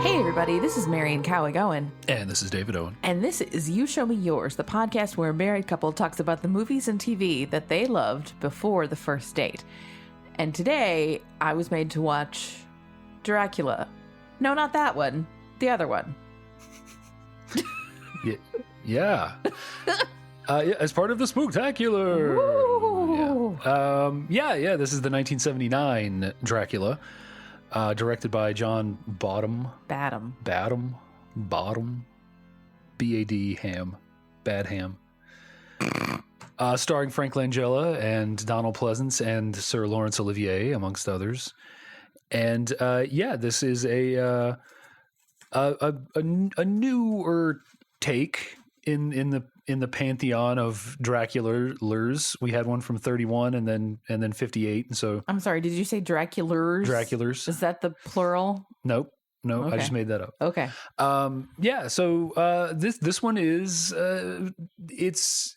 Hey everybody, this is Marian Cowick Owen. And this is David Owen. And this is You Show Me Yours, the podcast where a married couple talks about the movies and TV that they loved before the first date. And today, I was made to watch Dracula. No, not that one. The other one. Yeah. As part of the Spooktacular. Yeah. This is the 1979 Dracula. Directed by John Badham. B-A-D Ham. Bad Ham. Starring Frank Langella and Donald Pleasance and Sir Laurence Olivier, amongst others. And this is a newer take in the pantheon of Draculars. We had one from 31 and then 58, and so I'm sorry, did you say Draculars? Draculars. Is that the plural? Nope. No, Okay. I just made that up. Okay. So this one is it's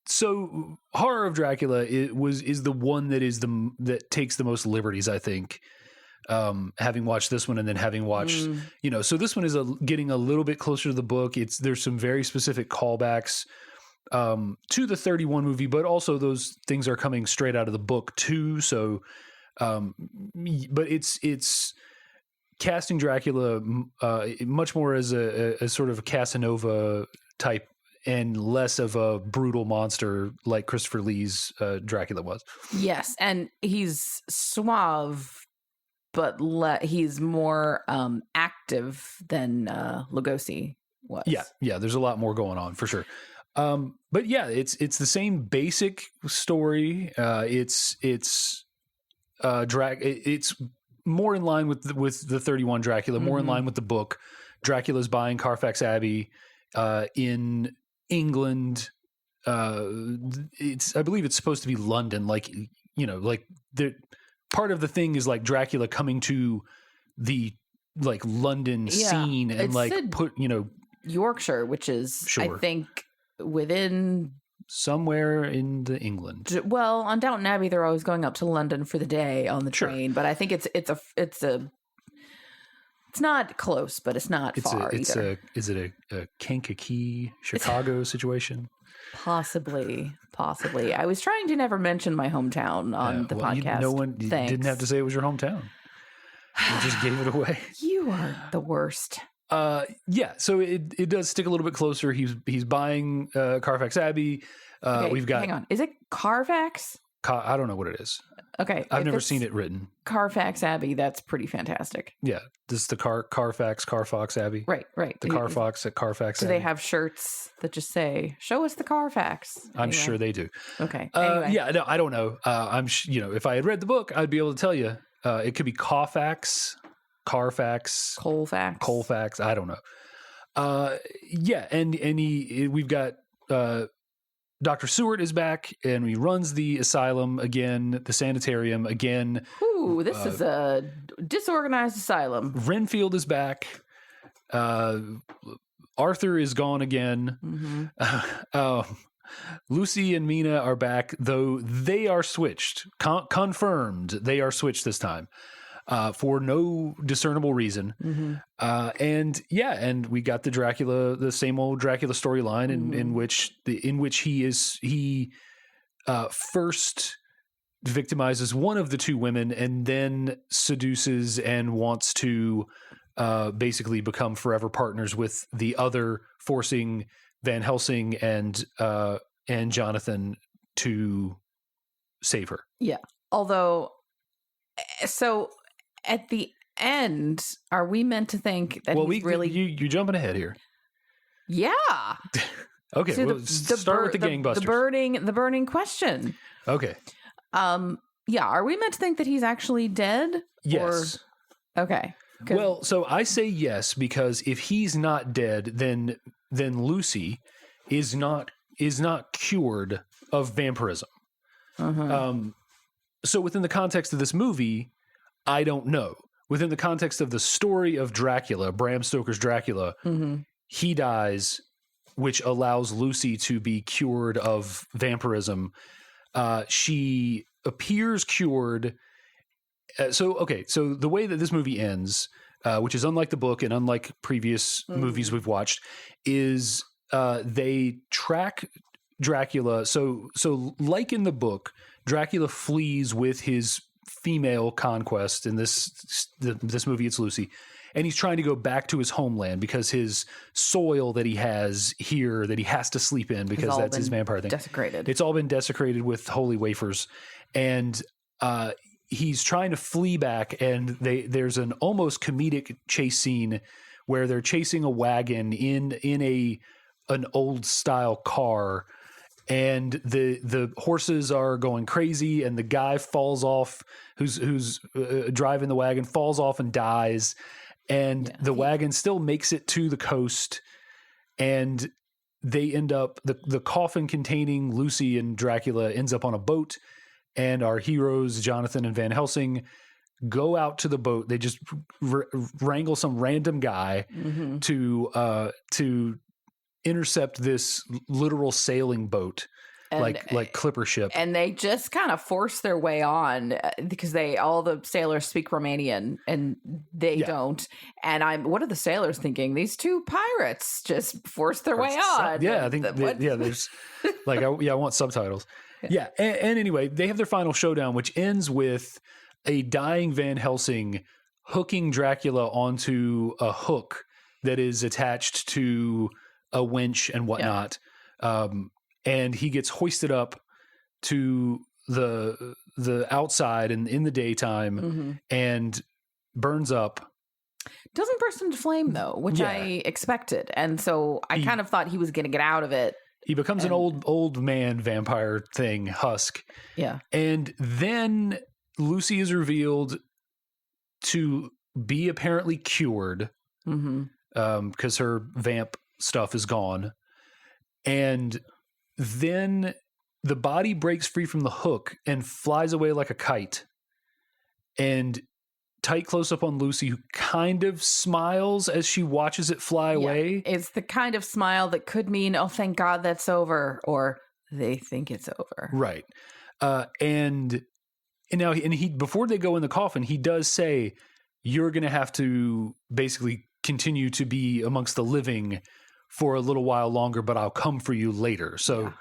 so Horror of Dracula is the one that takes the most liberties, I think. Having watched this one and then having watched, so this one is getting a little bit closer to the book. There's some very specific callbacks to the 31 movie, but also those things are coming straight out of the book too. So, but it's casting Dracula much more as a sort of a Casanova type and less of a brutal monster like Christopher Lee's Dracula was. Yes, and he's suave, but he's more active than Lugosi was. Yeah. There's a lot more going on for sure. But yeah, it's the same basic story. It's more in line with the 31 Dracula, more in line with the book. Dracula's buying Carfax Abbey in England. I believe it's supposed to be London, like the part of the thing is like Dracula coming to the like London scene and Yorkshire, which is I think within somewhere in the England. Well, on Downton Abbey, they're always going up to London for the day on the train, but I think it's not close, but it's not far either. Is it a Kankakee, Chicago situation? Possibly. I was trying to never mention my hometown on the podcast. You didn't have to say it was your hometown. You just gave it away. You are the worst. So it does stick a little bit closer. He's buying Carfax Abbey. We've got. Hang on, is it Carfax? I don't know what it is. Okay, I've never seen it written. Carfax Abbey. That's pretty fantastic. Yeah, this is the Carfax Abbey. Right. The Carfax at Carfax. Do Abbey. they have shirts that just say "Show us the Carfax"? I'm sure they do. Okay. Anyway. Yeah. No, I don't know. If I had read the book, I'd be able to tell you. It could be Carfax, Colfax. I don't know. We've got Dr. Seward is back, and he runs the asylum again, the sanitarium again. Ooh, this is a disorganized asylum. Renfield is back. Arthur is gone again. Mm-hmm. Lucy and Mina are back, though they are switched. Confirmed they are switched this time. For no discernible reason. Mm-hmm. And we got the same old Dracula storyline in which he first victimizes one of the two women and then seduces and wants to basically become forever partners with the other, forcing Van Helsing and Jonathan to save her. Yeah. Although, so at the end, are we meant to think that you're jumping ahead here. Yeah. Okay. So start with the gangbusters. The burning question. Okay. Yeah. Are we meant to think that he's actually dead? Yes. Okay. Well, so I say yes because if he's not dead, then Lucy is not cured of vampirism. So within the context of this movie, I don't know. Within the context of the story of Dracula, Bram Stoker's Dracula, he dies, which allows Lucy to be cured of vampirism. She appears cured, So the way that this movie ends, which is unlike the book and unlike previous movies we've watched, is they track Dracula. So like in the book, Dracula flees with his female conquest. In this movie, it's Lucy. And he's trying to go back to his homeland because his soil that he has here that he has to sleep in because that's his vampire thing. Desecrated. It's all been desecrated with holy wafers. And he's trying to flee back, and there's an almost comedic chase scene where they're chasing a wagon in an old style car, and the horses are going crazy, and the guy falls off who's driving the wagon, falls off and dies. And the wagon still makes it to the coast, and they end up the coffin containing Lucy and Dracula ends up on a boat, and our heroes Jonathan and Van Helsing go out to the boat. They just wrangle some random guy to intercept this literal sailing boat. Like clipper ship. And they just kind of force their way on because all the sailors speak Romanian and they don't. And what are the sailors thinking? These two pirates just force their way on. Yeah, I think there's I want subtitles. Yeah. And anyway, they have their final showdown, which ends with a dying Van Helsing hooking Dracula onto a hook that is attached to a winch and whatnot. And he gets hoisted up to the outside and in the daytime and burns up. Doesn't burst into flame though, which I expected, and so I kind of thought he was going to get out of it. He becomes an old man vampire thing, husk. Yeah, and then Lucy is revealed to be apparently cured because her vamp stuff is gone, and then the body breaks free from the hook and flies away like a kite. And tight close up on Lucy, who kind of smiles as she watches it fly away. It's the kind of smile that could mean, oh, thank God that's over, or they think it's over. Right. And he before they go in the coffin, he does say, you're going to have to basically continue to be amongst the living for a little while longer, but I'll come for you later. So,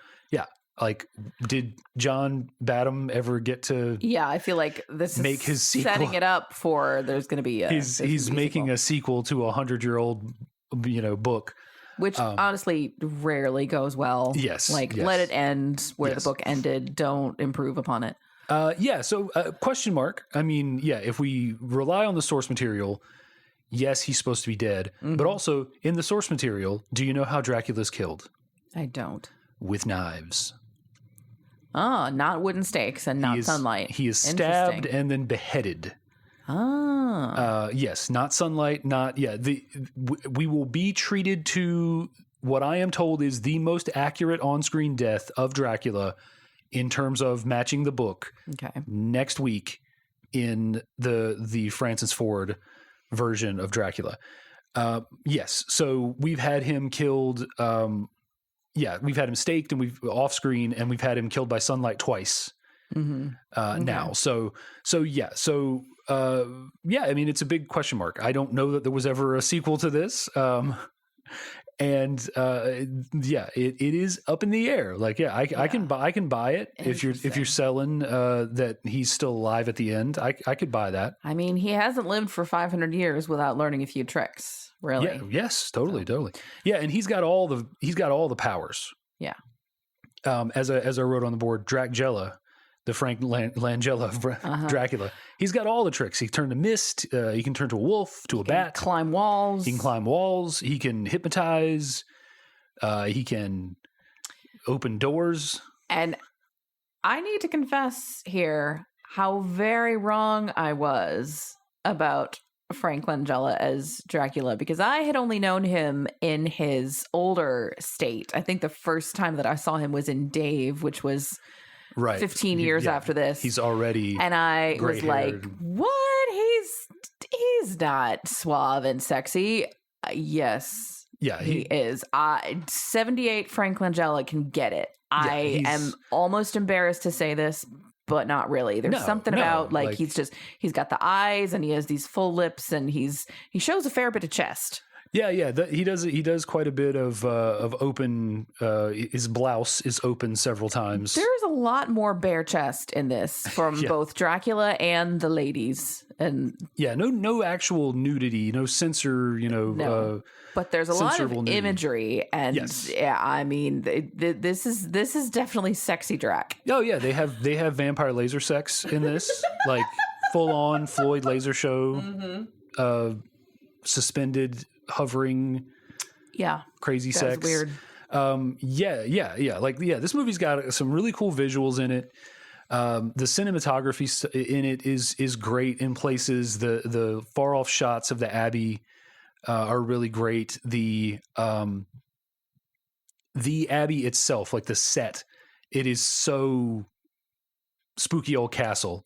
like, did John Badham ever get to? Yeah, I feel like this make is his sequel? Setting it up for there's going to be he's making a sequel to a 100-year-old book, which honestly rarely goes well. Yes, let it end where the book ended. Don't improve upon it. So question mark. I mean, if we rely on the source material. Yes, he's supposed to be dead. But also, in the source material, do you know how Dracula's killed? I don't. With knives. Oh, not wooden stakes and not sunlight. He is stabbed and then beheaded. Oh. Yes, not sunlight, not... Yeah, we will be treated to what I am told is the most accurate on-screen death of Dracula in terms of matching the book next week in the Francis Ford version of Dracula. Yes. So we've had him killed. We've had him staked and we've off screen, and we've had him killed by sunlight twice now. So I mean, it's a big question mark. I don't know that there was ever a sequel to this. It is up in the air. Like, I can buy it if you're selling that he's still alive at the end. I could buy that. I mean, he hasn't lived for 500 years without learning a few tricks. Really? Yeah. Yes. Totally. Yeah, and he's got all the powers. Yeah. As I wrote on the board, Dracula, the Frank Langella of Dracula. He's got all the tricks. He can turn to mist. He can turn to a wolf, to a bat. Climb walls. He can climb walls. He can hypnotize. He can open doors. And I need to confess here how very wrong I was about Frank Langella as Dracula, because I had only known him in his older state. I think the first time that I saw him was in Dave, which was... Right. 15 years after this. He's already and I was like, what? He's not suave and sexy. Yes. Yeah. He is. 78 Frank Langella can get it. I am almost embarrassed to say this, but not really. There's something about like he's got the eyes and he has these full lips and he shows a fair bit of chest. Yeah, he does quite a bit of open. His blouse is open several times. There's a lot more bare chest in this from both Dracula and the ladies, and no actual nudity, no censor, but there's a lot of nudity. Imagery, and I mean, this is definitely sexy Drac. Oh yeah, they have vampire laser sex in this, like full on Floyd laser show, suspended. Hovering, crazy sex, weird. This movie's got some really cool visuals in it. The cinematography in it is great in places. The far off shots of the Abbey are really great. The Abbey itself, like the set, it is so spooky old castle,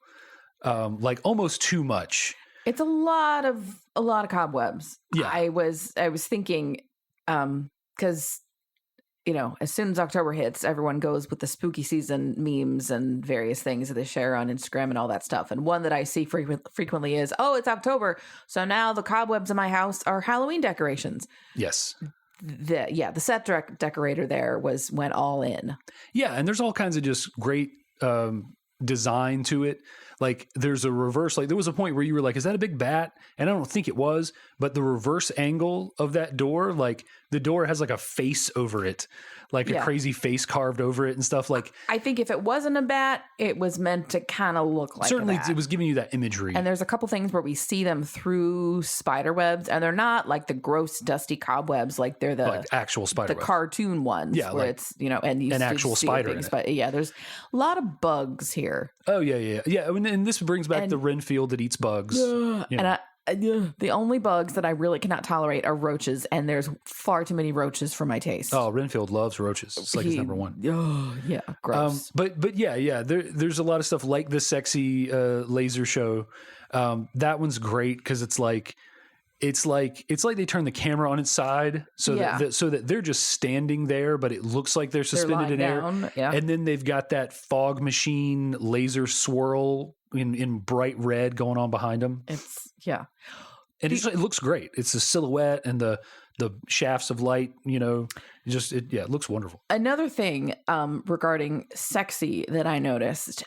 like almost too much. It's a lot of cobwebs. Yeah. I was thinking, because, as soon as October hits, everyone goes with the spooky season memes and various things that they share on Instagram and all that stuff. And one that I see frequently is, it's October, so now the cobwebs in my house are Halloween decorations. Yes. The set decorator there went all in. Yeah, and there's all kinds of just great design to it. Like there's a reverse, like there was a point where you were like, is that a big bat? And I don't think it was, but the reverse angle of that door, like the door has like a face over it, like a crazy face carved over it and stuff. Like I think if it wasn't a bat, it was meant to kind of look like certainly a bat. It was giving you that imagery. And there's a couple things where we see them through spider webs, and they're not like the gross dusty cobwebs, like they're the like actual spider webs. Cartoon ones, where like it's and you an actual spider. But there's a lot of bugs here. Oh yeah. And this brings back the Renfield that eats bugs. And the only bugs that I really cannot tolerate are roaches, and there's far too many roaches for my taste. Oh, Renfield loves roaches. It's like his number one. Oh, yeah, gross. But there's a lot of stuff like the sexy laser show. That one's great because it's like they turn the camera on its side so that they're just standing there, but it looks like they're suspended in air. Yeah. And then they've got that fog machine laser swirl in bright red going on behind them. And it looks great. It's the silhouette and the shafts of light, it looks wonderful. Another thing regarding sexy that I noticed,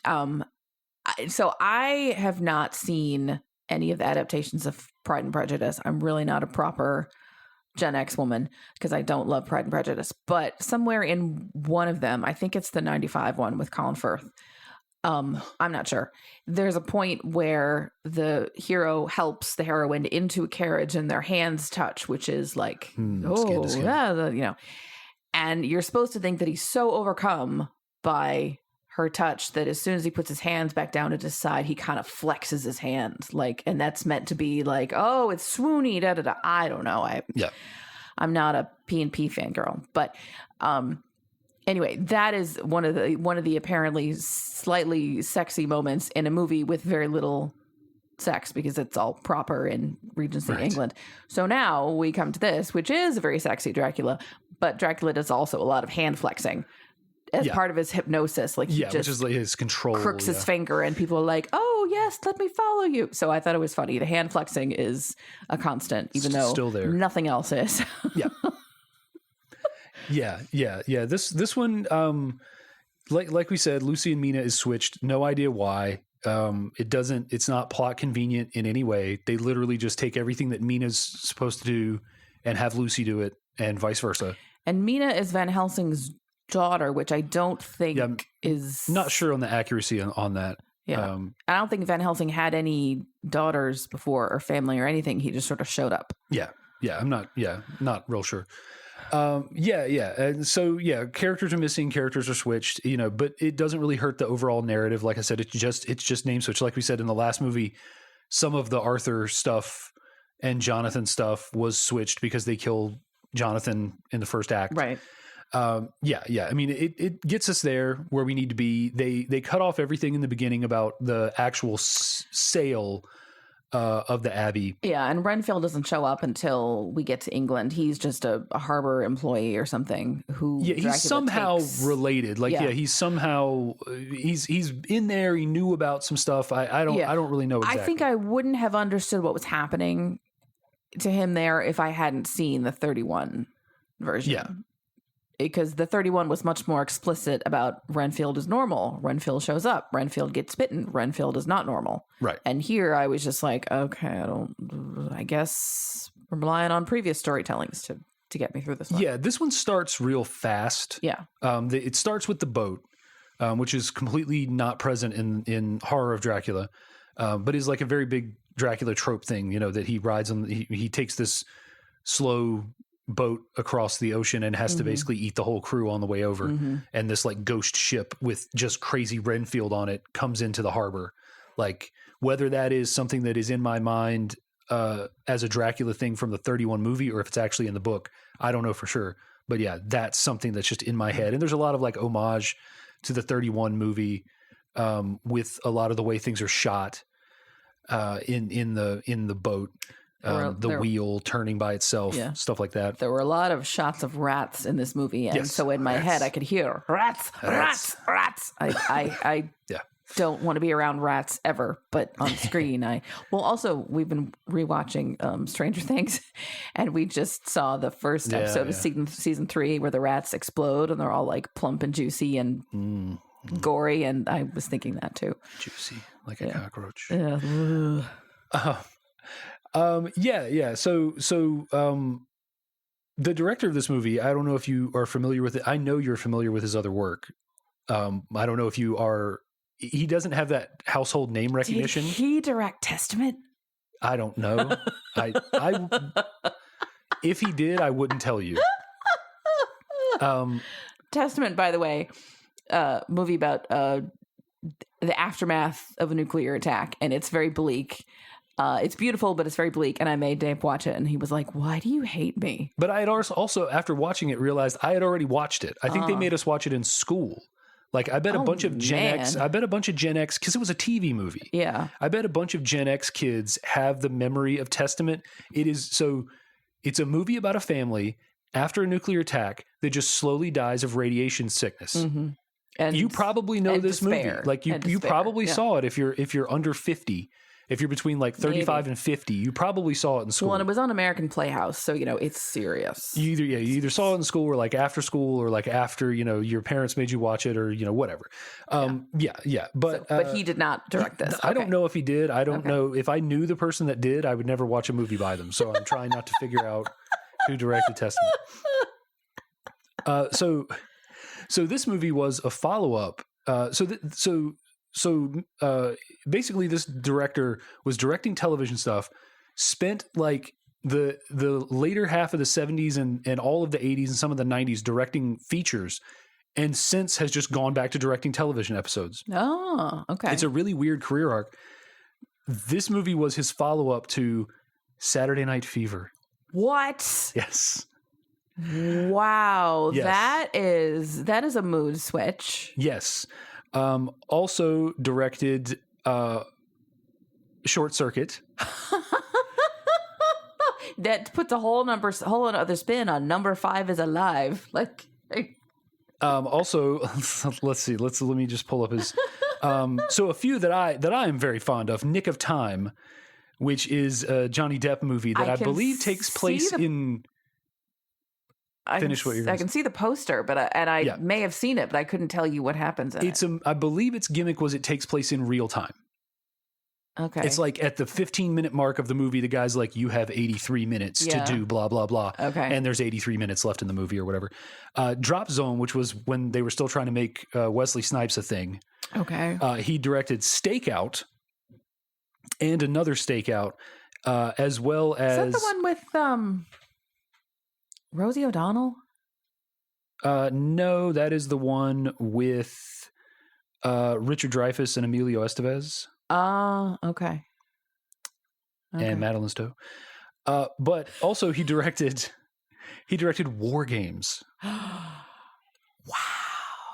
so I have not seen any of the adaptations of Pride and Prejudice. I'm really not a proper Gen X woman because I don't love Pride and Prejudice, but somewhere in one of them, I think it's the 95 one with Colin Firth, I'm not sure. There's a point where the hero helps the heroine into a carriage and their hands touch, which is like, skin to skin. And you're supposed to think that he's so overcome by her touch that as soon as he puts his hands back down at his side, he kind of flexes his hands, like, and that's meant to be like, oh, it's swoony, da da da. I don't know. I'm not a P&P fangirl, but anyway, that is one of the apparently slightly sexy moments in a movie with very little sex because it's all proper in Regency England. So now we come to this, which is a very sexy Dracula, but Dracula does also a lot of hand flexing as part of his hypnosis. Like he just which is like his control. Crooks his finger and people are like, oh yes, let me follow you. So I thought it was funny. The hand flexing is a constant, even though still there. Nothing else is. Yeah. This one, like we said, Lucy and Mina is switched. No idea why. It's not plot convenient in any way. They literally just take everything that Mina's supposed to do and have Lucy do it, and vice versa. And Mina is Van Helsing's daughter, which I don't think is not sure on the accuracy on that. Yeah. I don't think Van Helsing had any daughters before or family or anything. He just sort of showed up. Yeah. I'm not real sure. And so characters are missing, characters are switched, but it doesn't really hurt the overall narrative. Like I said, it's just name switch. Like we said in the last movie, some of the Arthur stuff and Jonathan stuff was switched because they killed Jonathan in the first act. Right. I mean, it gets us there where we need to be. They cut off everything in the beginning about the actual sale of the Abbey. Yeah, and Renfield doesn't show up until we get to England. He's just a harbor employee or something who Dracula he's somehow takes. related. Like, he's somehow he's in there. He knew about some stuff. I don't really know exactly. I think I wouldn't have understood what was happening to him there if I hadn't seen the 31 version. Yeah. Because the 31 was much more explicit about Renfield is normal. Renfield shows up. Renfield gets bitten. Renfield is not normal. Right. And here I was just like, okay, I guess we're relying on previous storytellings to get me through this one. Yeah, this one starts real fast. Yeah. It starts with the boat, which is completely not present in Horror of Dracula, but is like a very big Dracula trope thing, that he rides on. He takes this slow boat across the ocean and has to basically eat the whole crew on the way over. And this like ghost ship with just crazy Renfield on it comes into the harbor. Like, whether that is something that is in my mind as a Dracula thing from the 31 movie, or if it's actually in the book, I don't know for sure. But yeah, that's something that's just in my head. And there's a lot of like homage to the 31 movie with a lot of the way things are shot in the boat. The wheel turning by itself, stuff like that. There were a lot of shots of rats in this movie, and so in my head I could hear rats. I don't want to be around rats ever, but on screen also we've been rewatching Stranger Things, and we just saw the first episode of season 3 where the rats explode and they're all like plump and juicy and gory, and I was thinking that too. Juicy like a cockroach. So the director of this movie, I don't know if you are familiar with it. I know you're familiar with his other work. I don't know if you are. He doesn't have that household name recognition. Did he direct Testament? I don't know. I if he did, I wouldn't tell you. Testament, by the way, movie about the aftermath of a nuclear attack, and it's very bleak. It's beautiful, but it's very bleak. And I made Dave watch it, and he was like, "Why do you hate me?" But I had also, after watching it, realized I had already watched it. I think they made us watch it in school. Like, I bet a bunch of Gen X, because it was a TV movie. Yeah. I bet a bunch of Gen X kids have the memory of Testament. It's a movie about a family after a nuclear attack that just slowly dies of radiation sickness. And you probably know this movie. Like, you probably saw it if you're under 50. If you're between like 35 and 50, you probably saw it in school. Well, and it was on American Playhouse, so it's serious. You either saw it in school or like after school or like after your parents made you watch it or whatever. But he did not direct this. I don't know if he did. I don't know if I knew the person that did. I would never watch a movie by them. So I'm trying not to figure out who directed Testament. So this movie was a follow up. So basically this director was directing television stuff, spent like the later half of the 70s and all of the 80s and some of the 90s directing features, and since has just gone back to directing television episodes. Oh, okay. It's a really weird career arc. This movie was his follow-up to Saturday Night Fever. What? Yes. Wow. Yes. That is a mood switch. Yes. Also directed Short Circuit. That puts a whole other spin on Number 5 is Alive. Also, let's see. Let me just pull up his. So a few that I am very fond of. Nick of Time, which is a Johnny Depp movie that I believe takes place in. Finish what you're going to say. I can see the poster, but I may have seen it, but I couldn't tell you what happens in it. I believe its gimmick was it takes place in real time. Okay. It's like at the 15-minute mark of the movie, the guy's like, you have 83 minutes to do blah, blah, blah. Okay. And there's 83 minutes left in the movie or whatever. Drop Zone, which was when they were still trying to make Wesley Snipes a thing. Okay. He directed Stakeout and another Stakeout, as well as... Is that the one with... Rosie O'Donnell? No, that is the one with Richard Dreyfuss and Emilio Estevez. Okay. And Madeline Stowe. But also he directed War Games. Wow.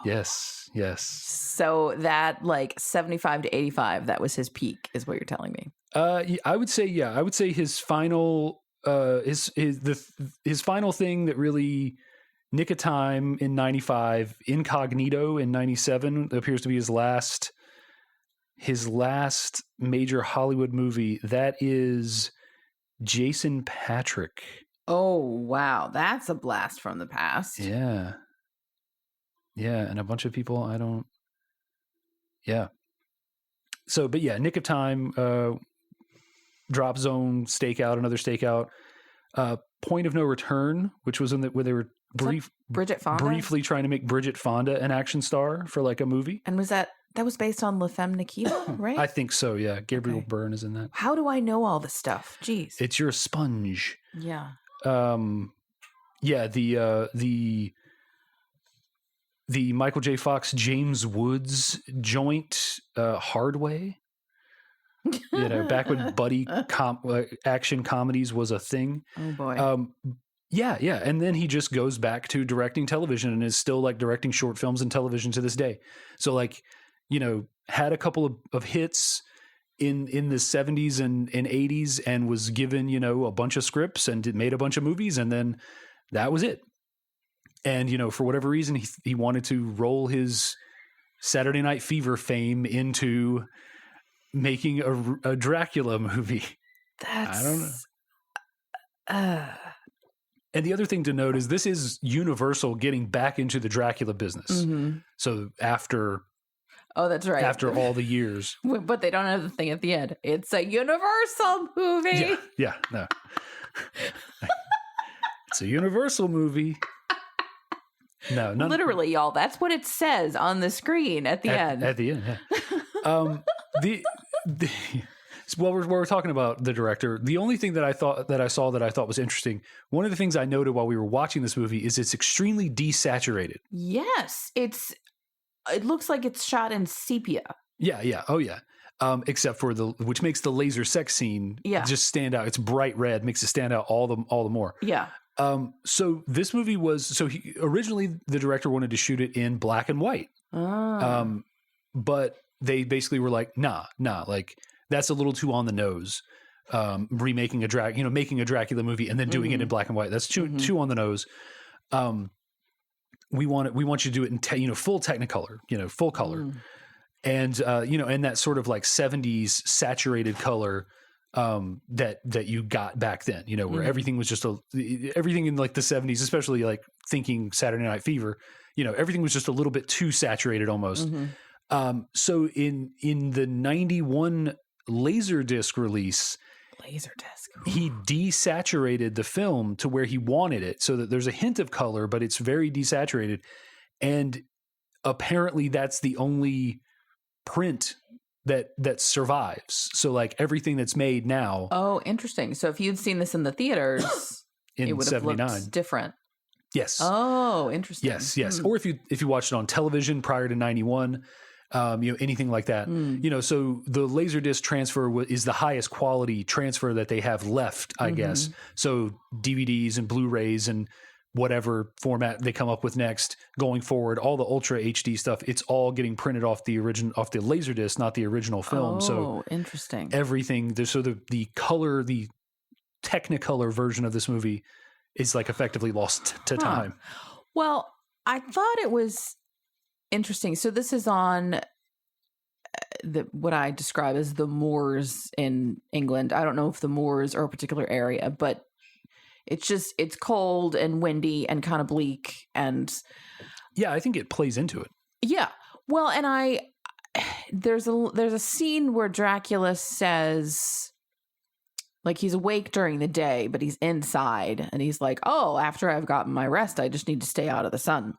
Yes. So that 75 to 85, that was his peak, is what you're telling me. I would say his final his final thing that really Nick of Time in 95, Incognito in 97 appears to be his last major Hollywood movie. That is Jason Patrick. Oh, wow. That's a blast from the past. Yeah. Yeah, and a bunch of people yeah. So, but yeah, Nick of Time, Drop Zone, Stakeout, another Stakeout, Point of No Return, which was where they were Bridget Fonda? briefly trying to make Bridget Fonda an action star for like a movie. And was that was based on La Femme Nikita, right? I think so, yeah. Gabriel Byrne is in that. How do I know all this stuff? Jeez. It's your sponge. Yeah. Yeah, the Michael J. Fox, James Woods joint, Hardway. Back when buddy action comedies was a thing. Oh boy. Yeah. And then he just goes back to directing television and is still like directing short films and television to this day. So like, had a couple of hits in the 70s and 80s and was given, a bunch of scripts and made a bunch of movies, and then that was it. And, for whatever reason, he wanted to roll his Saturday Night Fever fame into making a Dracula movie. I don't know. And the other thing to note is this is Universal getting back into the Dracula business. Mm-hmm. So after... Oh, that's right. After all the years. But they don't have the thing at the end. It's a Universal movie. Yeah, no. It's a Universal movie. No, literally, y'all. That's what it says on the screen at the end. At the end, yeah. Well, we're talking about the director. The only thing that I thought was interesting, one of the things I noted while we were watching this movie is it's extremely desaturated. Yes, it looks like it's shot in sepia. Yeah. Oh, yeah. Except for which makes the laser sex scene just stand out. It's bright red, makes it stand out all the more. Yeah. So this movie originally the director wanted to shoot it in black and white. Oh. But they basically were like, nah, like that's a little too on the nose. Remaking making a Dracula movie and then doing it in black and white. That's too on the nose. We want you to do it in full Technicolor, full color. And and that sort of like 70s saturated color that you got back then, where everything was just everything in like the 70s, especially like thinking Saturday Night Fever, everything was just a little bit too saturated almost. So in the 91 Laserdisc release, he desaturated the film to where he wanted it, so that there's a hint of color, but it's very desaturated. And apparently that's the only print that survives. So like everything that's made now. Oh, interesting. So if you'd seen this in the theaters, it would have looked different. Yes. Oh, interesting. Yes. Or if you watched it on television prior to 91, anything like that, so the Laserdisc transfer is the highest quality transfer that they have left, I guess. So DVDs and Blu-rays and whatever format they come up with next going forward, all the Ultra HD stuff, it's all getting printed off the Laserdisc, not the original film. So interesting. Everything, so the color, the Technicolor version of this movie is like effectively lost to time. Well, I thought it was interesting. So this is on what I describe as the moors in England. I don't know if the moors are a particular area, but it's cold and windy and kind of bleak. And yeah, I think it plays into it. Yeah. Well, and there's a scene where Dracula says, like, he's awake during the day, but he's inside, and he's like, oh, after I've gotten my rest, I just need to stay out of the sun.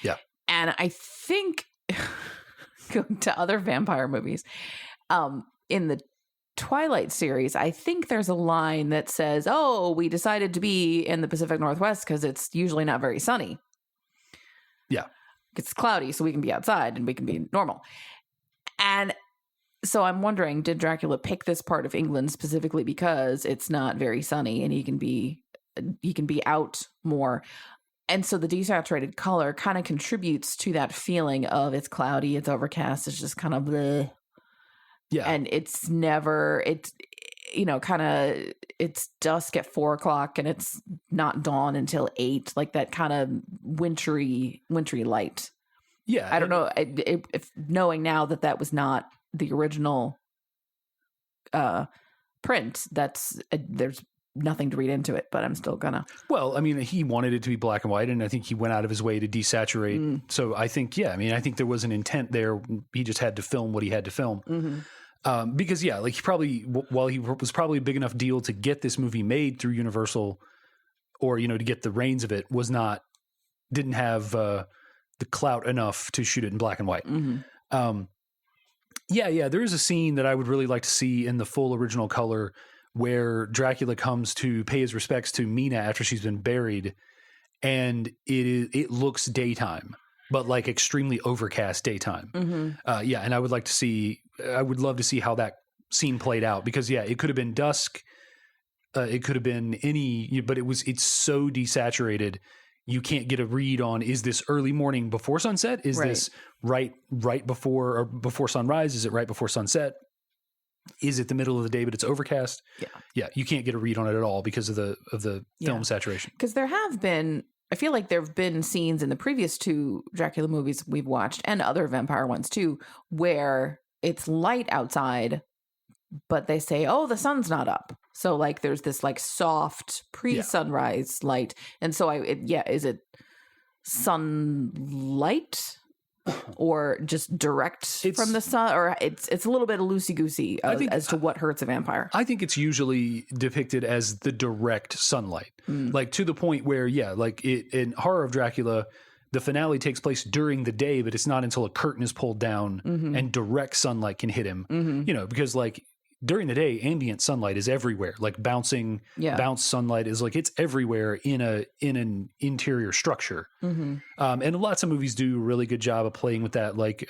Yeah. And I think, going to other vampire movies, in the Twilight series, I think there's a line that says, oh, we decided to be in the Pacific Northwest because it's usually not very sunny. Yeah. It's cloudy, so we can be outside and we can be normal. And so I'm wondering, did Dracula pick this part of England specifically because it's not very sunny and he can be out more? And so the desaturated color kind of contributes to that feeling of it's cloudy, it's overcast, it's just kind of bleh. Yeah. And it's never, kind of it's dusk at 4:00 and it's not dawn until 8, like that kind of wintry light. Yeah. I don't know if knowing now that was not the original print, there's nothing to read into it, but I'm still gonna. Well, I mean, he wanted it to be black and white, and I think he went out of his way to desaturate. So I think, I think there was an intent there. He just had to film what he had to film. Because like he probably, while he was probably a big enough deal to get this movie made through Universal, or to get the reins of it, didn't have the clout enough to shoot it in black and white. There is a scene that I would really like to see in the full original color, where Dracula comes to pay his respects to Mina after she's been buried, and it looks daytime, but like extremely overcast daytime. And I would love to see how that scene played out, because it could have been dusk, it could have been but it's so desaturated, you can't get a read on, is this early morning before sunset? Is this right before, or before sunrise? Is it right before sunset? Is it the middle of the day, but it's overcast? Yeah. You can't get a read on it at all because of the film saturation. Because I feel like there have been scenes in the previous 2 Dracula movies we've watched, and other vampire ones too, where it's light outside, but they say, oh, the sun's not up. So like there's this like soft pre-sunrise light. And so is it sunlight? Or just direct from the sun, or it's a little bit of loosey-goosey as to what hurts a vampire. I think it's usually depicted as the direct sunlight, like to the point where, like in Horror of Dracula, the finale takes place during the day, but it's not until a curtain is pulled down and direct sunlight can hit him. Because like during the day, ambient sunlight is everywhere, like bounce sunlight is like, it's everywhere in an interior structure. And lots of movies do a really good job of playing with that. Like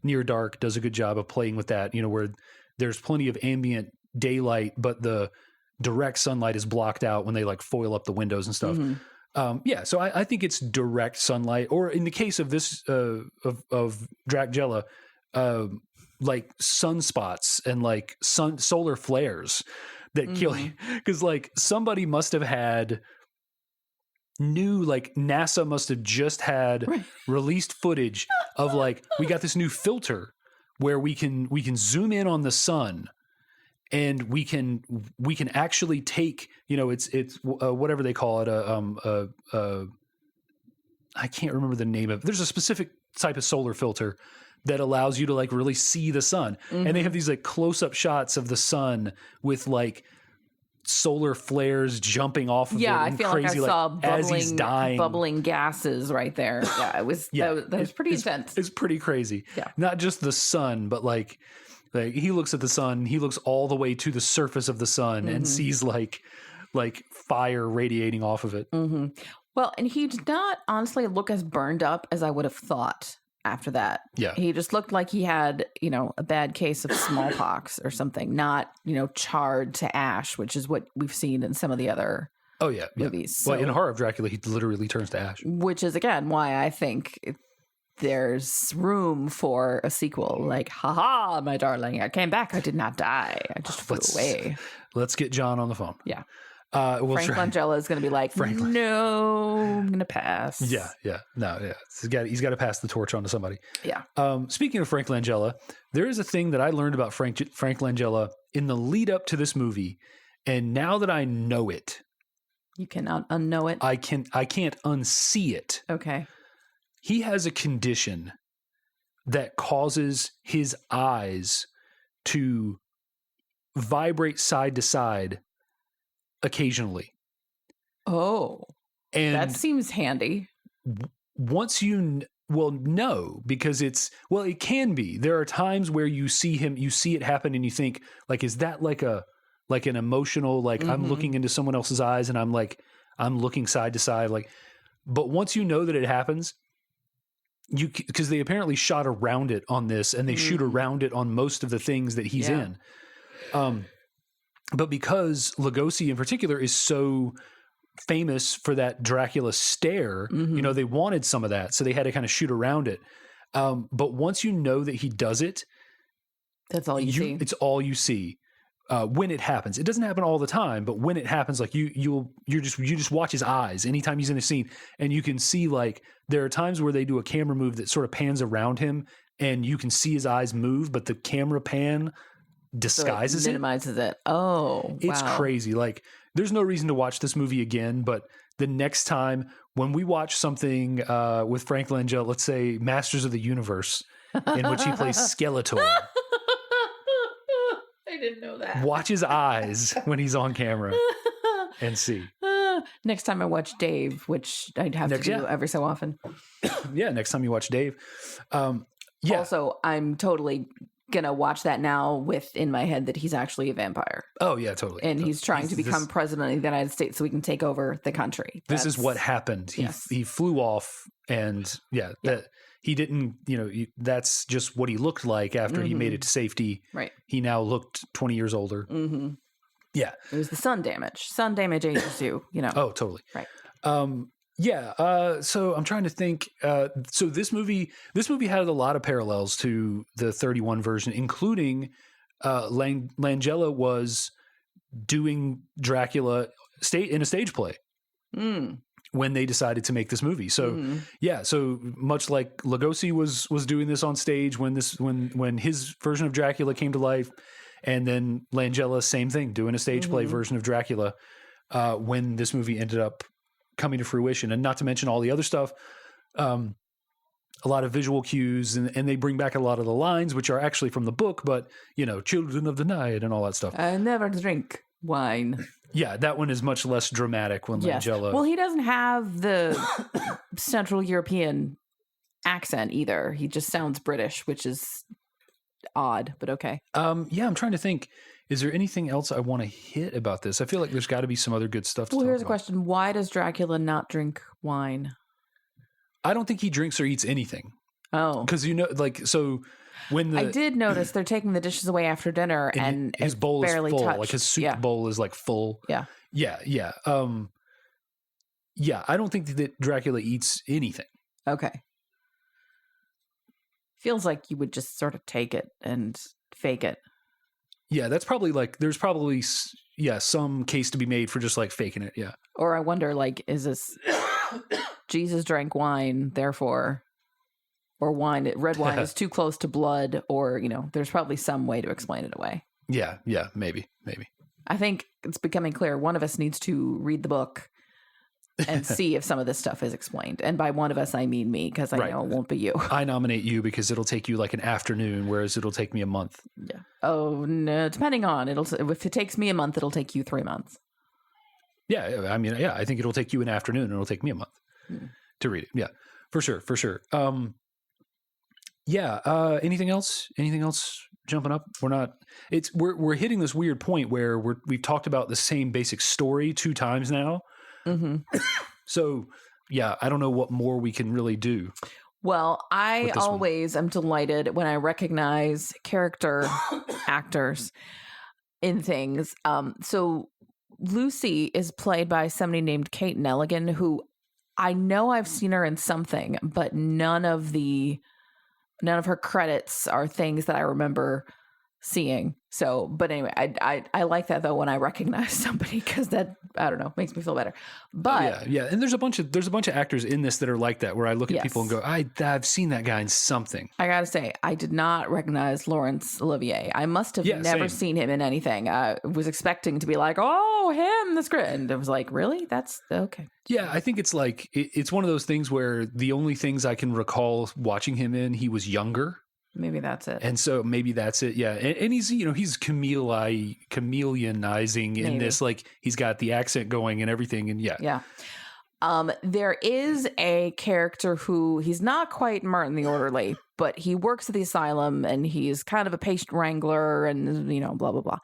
Near Dark does a good job of playing with that, where there's plenty of ambient daylight, but the direct sunlight is blocked out when they like foil up the windows and stuff. So I think it's direct sunlight, or in the case of this, of Dracula, like sunspots and like solar flares that kill you. Because like somebody must have had NASA must have just had released footage of like, we got this new filter where we can zoom in on the sun, and we can actually take, it's whatever they call it, I can't remember the name of it. There's a specific type of solar filter that allows you to like really see the sun. And they have these like close-up shots of the sun with like solar flares jumping off of it. I feel crazy, like I saw as he's dying. bubbling gases right there. Yeah, it was that was pretty intense. It's pretty crazy. Yeah. Not just the sun, but like he looks at the sun, he looks all the way to the surface of the sun and sees like fire radiating off of it. Well, and he did not honestly look as burned up as I would have thought. After that, he just looked like he had, a bad case of smallpox or something, not, charred to ash, which is what we've seen in some of the other movies. Well, in Horror of Dracula, he literally turns to ash. Which is, again, why I think there's room for a sequel. Like, haha, my darling, I came back. I did not die. I just flew away. Let's get John on the phone. Yeah. Frank Langella is going to be like, no, I'm going to pass. He's got to pass the torch on to somebody. Yeah. Speaking of Frank Langella, there is a thing that I learned about Frank Langella in the lead up to this movie, and now that I know it, you cannot unknow it. I can't unsee it. Okay. He has a condition that causes his eyes to vibrate side to side occasionally. Oh, and that seems handy. Once no, because it can be. There are times where you see it happen and you think like, is that like an emotional, like I'm looking into someone else's eyes and I'm looking side to side, like, but once you know that it happens, because they apparently shot around it on this and they shoot around it on most of the things that he's in. But because Lugosi in particular is so famous for that Dracula stare, they wanted some of that. So they had to kind of shoot around it. But once you know that he does it, that's all you see. It's all you see. when it happens. It doesn't happen all the time, but when it happens, like you just watch his eyes anytime he's in a scene, and you can see like there are times where they do a camera move that sort of pans around him, and you can see his eyes move, but the camera pan disguises so it minimizes it. Oh, it's wow. crazy. Like there's no reason to watch this movie again, but the next time when we watch something with Frank Langella, let's say Masters of the Universe, in which he plays Skeletor. I didn't know that. Watch his eyes when he's on camera and see. Next time I watch Dave, which I'd have to do every so often. Yeah, next time you watch Dave. Yeah. Also, I'm totally gonna watch that now with in my head that he's actually a vampire. Oh yeah, totally. And he's trying to become president of the United States so he can take over the country. This is what happened. He flew off, and that he didn't. That's just what he looked like after he made it to safety. Right. He now looked 20 years older. Mm-hmm. Yeah. It was the sun damage. Sun damage ages you. Oh, totally. Right. Yeah. So I'm trying to think. So this movie had a lot of parallels to the 31 version, including Langella was doing Dracula in a stage play when they decided to make this movie. So so much like Lugosi was doing this on stage when his version of Dracula came to life, and then Langella, same thing, doing a stage play version of Dracula when this movie ended up coming to fruition. And not to mention all the other stuff, a lot of visual cues, and they bring back a lot of the lines, which are actually from the book, but children of the night and all that stuff. I never drink wine. Yeah, that one is much less dramatic when Langella. Well, he doesn't have the Central European accent either. He just sounds British, which is odd, but okay. Yeah, I'm trying to think. Is there anything else I want to hit about this? I feel like there's got to be some other good stuff to talk about. Well, here's a question. Why does Dracula not drink wine? I don't think he drinks or eats anything. Oh. Because so when I did notice they're taking the dishes away after dinner and his bowl is full. Touched. Like his soup bowl is like full. Yeah. Yeah. I don't think that Dracula eats anything. Okay. Feels like you would just sort of take it and fake it. Yeah, that's probably there's probably some case to be made for just like faking it. Yeah. Or I wonder, is this Jesus drank wine, therefore, or red wine is too close to blood, or there's probably some way to explain it away. Yeah, maybe. I think it's becoming clear. One of us needs to read the book and see if some of this stuff is explained. And by one of us, I mean me, because I know it won't be you. I nominate you because it'll take you like an afternoon, whereas it'll take me a month. Yeah. Oh, no. Depending on, if it takes me a month, it'll take you 3 months. Yeah. I mean, I think it'll take you an afternoon and it'll take me a month to read it. Yeah, for sure. Anything else? Anything else jumping up? We're hitting this weird point where we've talked about the same basic story 2 times now. Mm-hmm. So, I don't know what more we can really do. Well, I always am delighted when I recognize character actors in things. So Lucy is played by somebody named Kate Nelligan, who I know I've seen her in something, but none of her credits are things that I remember seeing. So, but anyway, I like that though when I recognize somebody, because that, I don't know, makes me feel better. But yeah, and there's a bunch of actors in this that are like that, where I look at people and go, I've seen that guy in something. I gotta say, I did not recognize Laurence Olivier. I must have never seen him in anything. I was expecting to be like, oh, him, that's great, and I was like, really? That's okay. Yeah, I think it's it's one of those things where the only things I can recall watching him in, he was younger. Maybe that's it. And so maybe that's it. Yeah. And he's, he's chameleonizing in this, he's got the accent going and everything. And yeah. There is a character who he's not quite Martin the Orderly, but he works at the asylum and he's kind of a patient wrangler and, blah, blah, blah.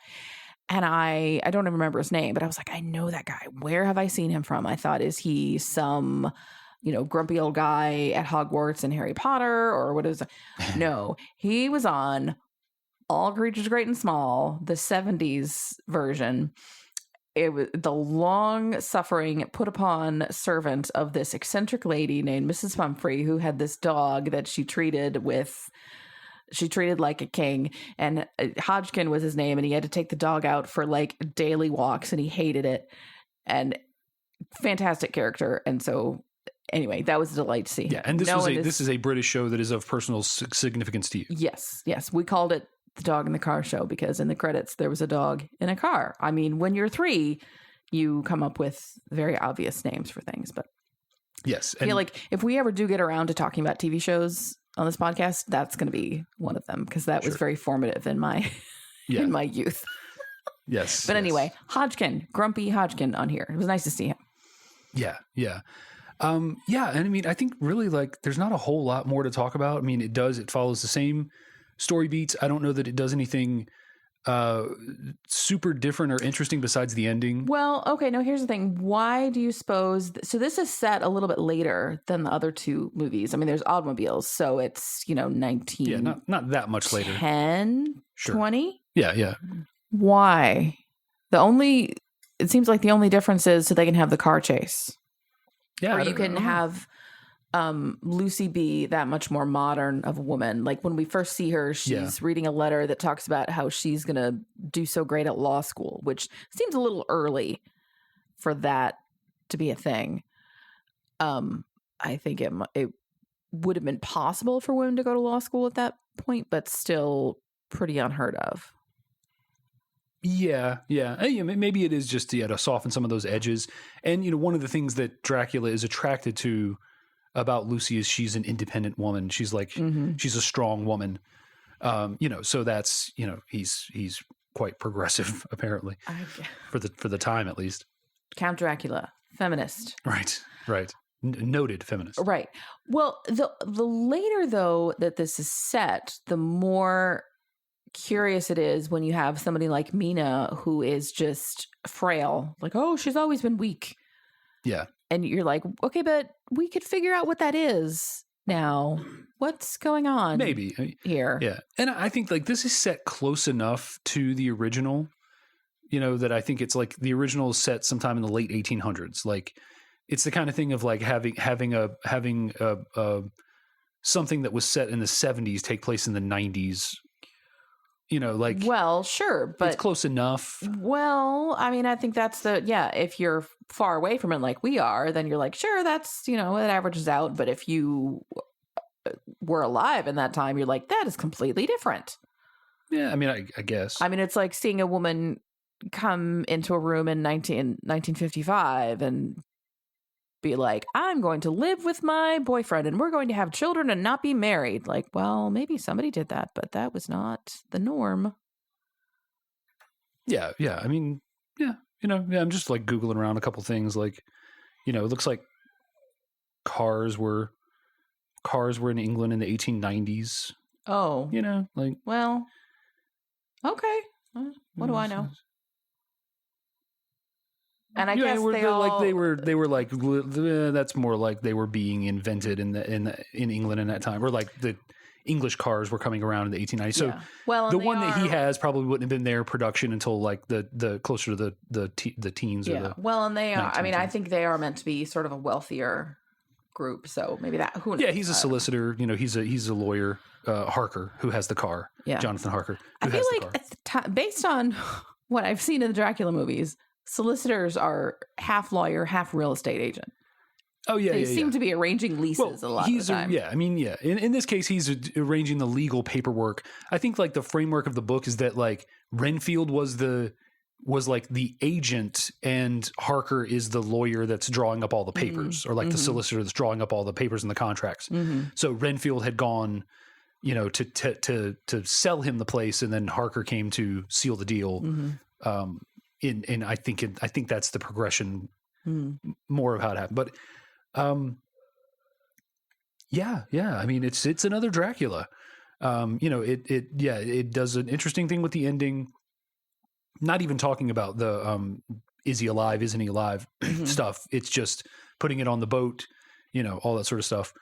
And I don't even remember his name, but I was like, I know that guy. Where have I seen him from? I thought, is he some grumpy old guy at Hogwarts and Harry Potter, or what is it? No, he was on All Creatures Great and Small, the 70s version. It was the long-suffering, put-upon servant of this eccentric lady named Mrs. Pumphrey, who had this dog that she treated with She treated like a king, and Hodgkin was his name, and he had to take the dog out for like daily walks, and he hated it. And fantastic character. And so anyway, that was a delight to see. Yeah, and this is a British show that is of personal significance to you. Yes. We called it the Dog in the Car Show because in the credits there was a dog in a car. I mean, when you're 3, you come up with very obvious names for things, but yes, I feel like if we ever do get around to talking about TV shows on this podcast, that's going to be one of them because that was very formative in my in my youth. Yes. But anyway, Hodgkin, grumpy Hodgkin on here. It was nice to see him. Yeah. And I mean, I think really like there's not a whole lot more to talk about. I mean, it follows the same story beats. I don't know that it does anything super different or interesting besides the ending. Well, okay, no, here's the thing. Why do you suppose so this is set a little bit later than the other 2 movies. I mean, there's automobiles, so it's, 19. Yeah, not that much later. 10, sure. 20? Yeah. Why? It seems like the only difference is so they can have the car chase. Yeah. Or you can have Lucy be that much more modern of a woman. Like when we first see her, she's reading a letter that talks about how she's going to do so great at law school, which seems a little early for that to be a thing. I think it would have been possible for women to go to law school at that point, but still pretty unheard of. Yeah. Maybe it is just to soften some of those edges. And one of the things that Dracula is attracted to about Lucy is she's an independent woman. She's like she's a strong woman. So that's he's quite progressive apparently for the time at least. Count Dracula, feminist. Right. Noted feminist. Right. Well, the later though that this is set, the more curious it is when you have somebody like Mina who is just frail, like, oh, she's always been weak. Yeah. And you're like, okay, but we could figure out what that is now. What's going on? Maybe here. Yeah. And I think like this is set close enough to the original, that I think it's like the original is set sometime in the late 1800s. Like it's the kind of thing of like having a something that was set in the 70s take place in the 90s. Well, sure, but it's close enough. Well, I mean, I think that's if you're far away from it like we are, then you're like, sure, that's, it averages out. But if you were alive in that time, you're like, that is completely different. Yeah. I mean, I guess. I mean, it's like seeing a woman come into a room in 1955 and be like, I'm going to live with my boyfriend and we're going to have children and not be married. Like, well, maybe somebody did that, but that was not the norm. Yeah. I mean, I'm just like Googling around a couple things. Like, it looks like cars were in England in the 1890s. Oh, well, okay. What do I know? And I guess they were like that's more like they were being invented in England in that time, or like the English cars were coming around in the 1890s. So the one that he has probably wouldn't have been their production until like the closer to the teens. Yeah. Or the well, and they are. I mean, I think they are meant to be sort of a wealthier group. So maybe that. Who knows? Yeah, he's a solicitor. He's a lawyer. Harker, who has the car. Yeah. Jonathan Harker. Who I feel has like the car. at the time, based on what I've seen in the Dracula movies, solicitors are half lawyer, half real estate agent. Oh, yeah, They seem to be arranging leases a lot of the time. In this case, he's arranging the legal paperwork. I think like the framework of the book is that like Renfield was like the agent and Harker is the lawyer that's drawing up all the papers, or like the solicitor that's drawing up all the papers and the contracts. So Renfield had gone, to sell him the place, and then Harker came to seal the deal. And I think that's the progression more of how it happened. But I mean, it's another Dracula. It does an interesting thing with the ending. Not even talking about the is he alive, isn't he alive stuff. It's just putting it on the boat, all that sort of stuff.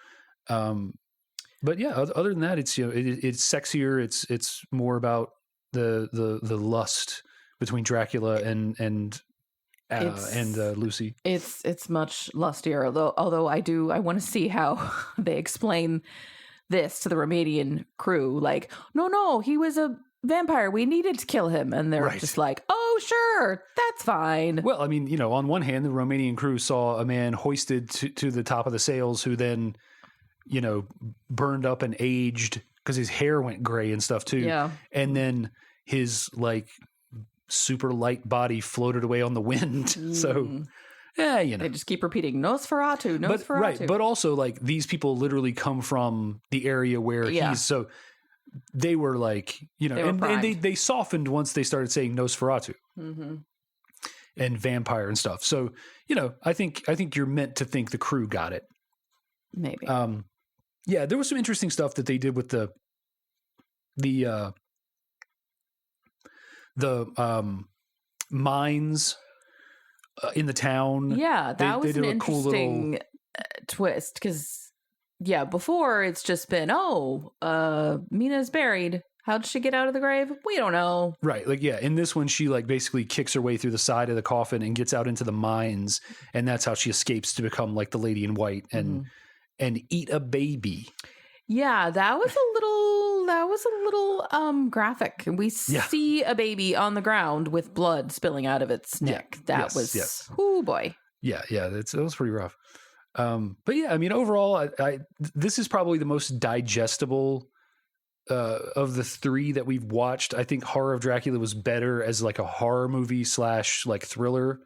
But yeah, other than that, it's it's sexier. It's more about the lust between Dracula and Lucy. It's much lustier, although I want to see how they explain this to the Romanian crew, like, no, he was a vampire. We needed to kill him. And they're just like, oh, sure, that's fine. Well, I mean, you know, on one hand, the Romanian crew saw a man hoisted to the top of the sails who then, you know, burned up and aged because his hair went gray and stuff too. Yeah. And then his like super light body floated away on the wind. So, yeah, you know. They just keep repeating Nosferatu, Nosferatu. But, right. But also, like, these people literally come from the area where he's so. They were like, you know, and they softened once they started saying Nosferatu and vampire and stuff. So, you know, I think you're meant to think the crew got it. Maybe. Yeah, there was some interesting stuff that they did with the mines in the town. Yeah, that was an interesting twist because. Yeah, before it's just been, Mina's buried. How did she get out of the grave? We don't know. Right. Like, yeah, in this one, she like basically kicks her way through the side of the coffin and gets out into the mines. And that's how she escapes to become like the lady in white and eat a baby. Yeah, that was a little graphic. We see a baby on the ground with blood spilling out of its neck. That was, oh boy. Yeah, that was pretty rough. But yeah, I mean, overall, this is probably the most digestible of the three that we've watched. I think Horror of Dracula was better as like a horror movie / like thriller,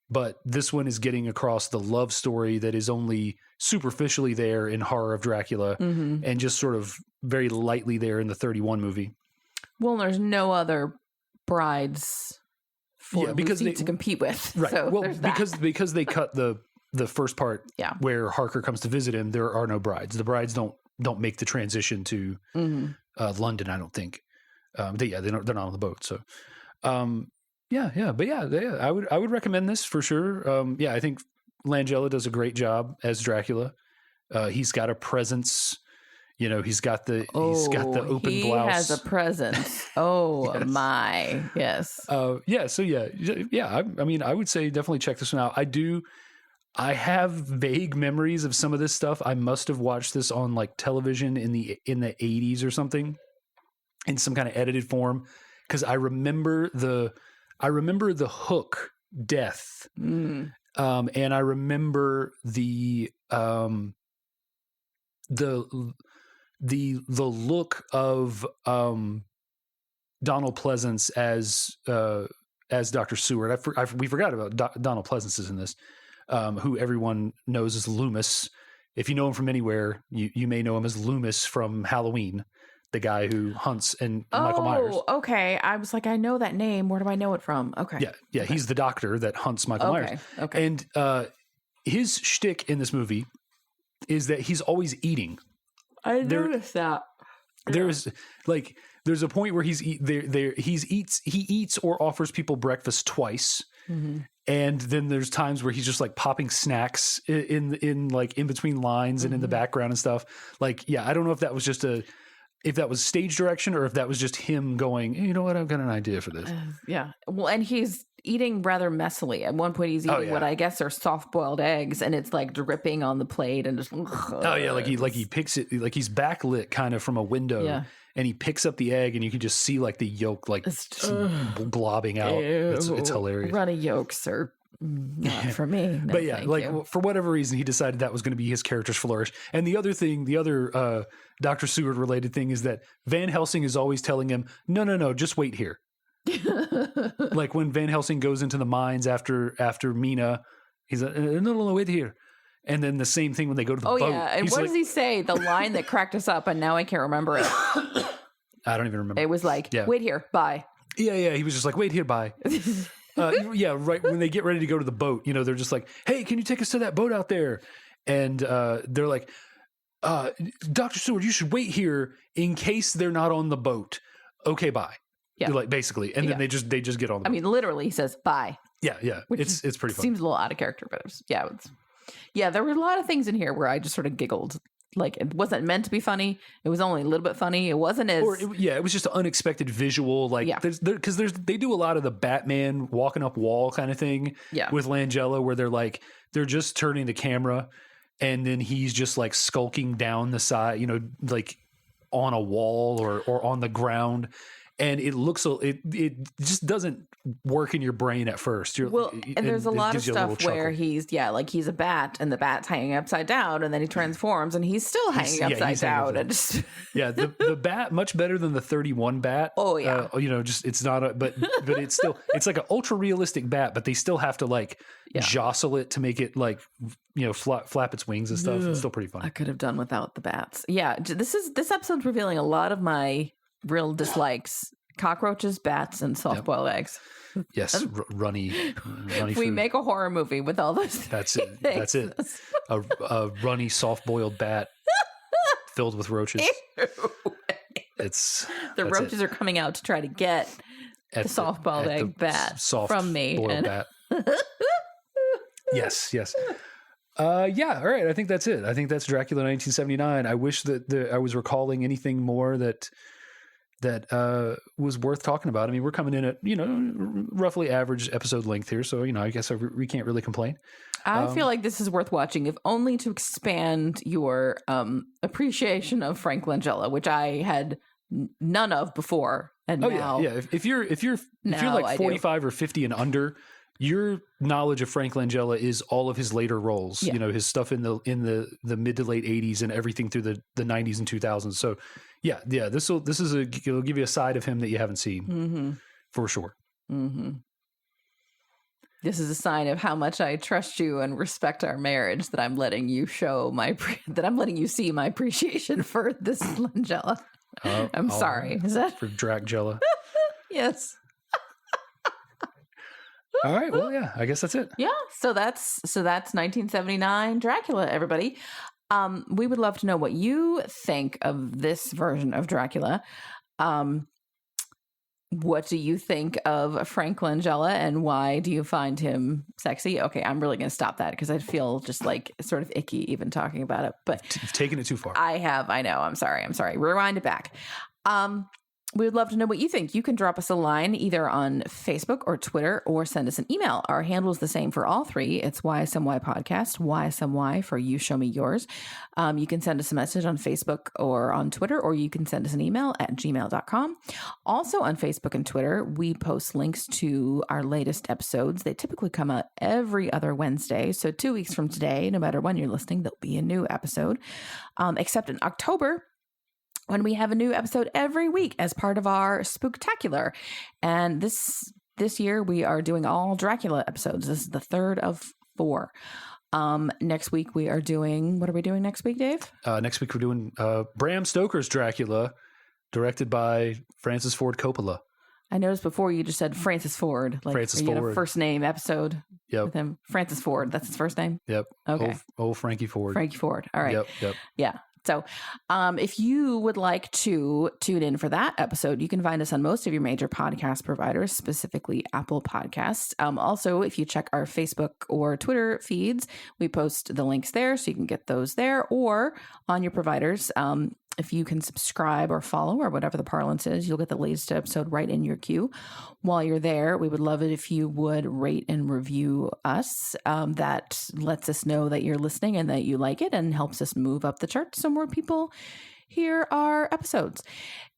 but this one is getting across the love story that is only superficially there in Horror of Dracula and just sort of very lightly there in the 31 movie. Well, there's no other brides for Lucy to compete with. Right. So well, because they cut the first part where Harker comes to visit him, there are no brides. The brides don't make the transition to London, I don't think. They're not on the boat. So, I would recommend this for sure. I think Langella does a great job as Dracula. He's got a presence. You know, he's got the open blouse. He has a presence. Oh yes. My, yes. I mean, I would say definitely check this one out. I have vague memories of some of this stuff. I must have watched this on like television in the 80s or something in some kind of edited form. Cause I remember the Hook death. And I remember the look of, Donald Pleasance as Dr. Seward. We forgot about Donald Pleasance is in this. Who everyone knows as Loomis. If you know him from anywhere, you may know him as Loomis from Halloween, the guy who hunts Michael Myers. Oh, okay. I was like, I know that name. Where do I know it from? Okay. Yeah. Okay. He's the doctor that hunts Michael Myers. Okay. And his shtick in this movie is that he's always eating. I noticed that. There's a point where he eats or offers people breakfast twice. And then there's times where he's just like popping snacks in like in between lines and in the background and stuff. Like, yeah, I don't know if that was if that was stage direction or if that was just him going, you know what, I've got an idea for this. Yeah. Well, and he's eating rather messily. At one point he's eating what I guess are soft boiled eggs and it's like dripping on the plate and just. Like he picks it, like he's backlit kind of from a window. Yeah. And he picks up the egg, and you can just see like the yolk, like globbing out. It's hilarious. Runny yolks are not for me. No, but yeah, for whatever reason, he decided that was going to be his character's flourish. And the other Dr. Seward related thing is that Van Helsing is always telling him, no, just wait here. Like when Van Helsing goes into the mines after Mina, he's like, no, wait here. And then the same thing when they go to the boat. Oh, yeah. And what does he say? The line that cracked us up, and now I can't remember it. I don't even remember. It was like, wait here, bye. Yeah. He was just like, wait here, bye. Right. When they get ready to go to the boat, you know, they're just like, hey, can you take us to that boat out there? And they're like, Dr. Seward, you should wait here in case they're not on the boat. Okay, bye. Yeah. Like basically. And then they just get on the boat. I mean, literally he says bye. Yeah. It's pretty funny. Seems a little out of character, but there were a lot of things in here where I just sort of giggled. Like, it wasn't meant to be funny. It was only a little bit funny. It wasn't as... it was just an unexpected visual. Like, because they do a lot of the Batman walking up wall kind of thing with Langella, where they're just turning the camera and then he's just like skulking down the side, you know, like on a wall or on the ground. And it looks, it just doesn't work in your brain at first. And there's a lot of stuff where he's a bat and the bat's hanging upside down, and then he transforms and he's still hanging upside down. And just yeah, the bat much better than the 31 bat. Oh yeah, you know, just it's not but it's still it's like an ultra realistic bat, but they still have to like jostle it to make it like, you know, flap its wings and stuff. It's still pretty fun. I could have done without the bats. Yeah, this episode's revealing a lot of my real dislikes: cockroaches, bats, and soft-boiled eggs. Yes, runny we food. Make a horror movie with all those That's it. That's it. A runny, soft-boiled bat filled with roaches. It's the roaches are coming out to try to get the soft-boiled egg bat from me. Bat. Yes. Yeah. All right. I think that's it. I think that's Dracula 1979. I wish that I was recalling anything more that was worth talking about. I mean, we're coming in at, you know, roughly average episode length here. So, you know, I guess we can't really complain. I feel like this is worth watching, if only to expand your appreciation of Frank Langella, which I had none of before. And now, If you're like 45 or 50 and under, your knowledge of Frank Langella is all of his later roles, you know, his stuff in the mid to late 80s and everything through the 90s and 2000s. So it'll give you a side of him that you haven't seen for sure. Mm-hmm. This is a sign of how much I trust you and respect our marriage, that I'm letting you see my appreciation for this Langella. I'm sorry. Is that for Dracula? Yes. All right. Well, yeah, I guess that's it. Yeah. So that's 1979 Dracula, everybody. We would love to know what you think of this version of Dracula. What do you think of Frank Langella, and why do you find him sexy? Okay, I'm really going to stop that because I feel just like sort of icky even talking about it. But you've taken it too far. I know. I'm sorry. Rewind it back. We would love to know what you think. You can drop us a line either on Facebook or Twitter, or send us an email. Our handle is the same for all three. It's YSMY Podcast, YSMY for You Show Me Yours. You can send us a message on Facebook or on Twitter, or you can send us an email at gmail.com. Also on Facebook and Twitter, we post links to our latest episodes. They typically come out every other Wednesday. So 2 weeks from today, no matter when you're listening, there'll be a new episode. Except in October, when we have a new episode every week as part of our Spooktacular. And this year we are doing all Dracula episodes. This is the third of 4. Next week we are doing, what are we doing next week, Dave? Next week we're doing Bram Stoker's Dracula, directed by Francis Ford Coppola. I noticed before you just said Francis Ford. Like, Francis Ford. First name episode with him. Francis Ford. That's his first name? Yep. Okay. Old Frankie Ford. Frankie Ford. All right. Yep. Yeah. So if you would like to tune in for that episode, you can find us on most of your major podcast providers, specifically Apple Podcasts. Also, if you check our Facebook or Twitter feeds, we post the links there, so you can get those there, or on your providers. If you can subscribe or follow, or whatever the parlance is, you'll get the latest episode right in your queue. While you're there, we would love it if you would rate and review us. That lets us know that you're listening and that you like it, and helps us move up the charts so more people hear our episodes.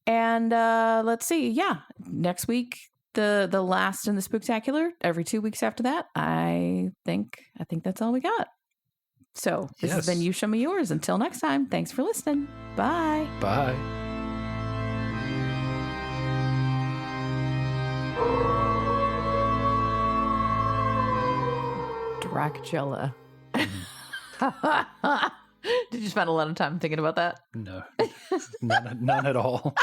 And let's see. Yeah. Next week, the last in the Spooktacular. Every 2 weeks after that, I think that's all we got. So this has been You Show Me Yours. Until next time, thanks for listening. Bye. Bye. Dracula. Did you spend a lot of time thinking about that? No, none at all.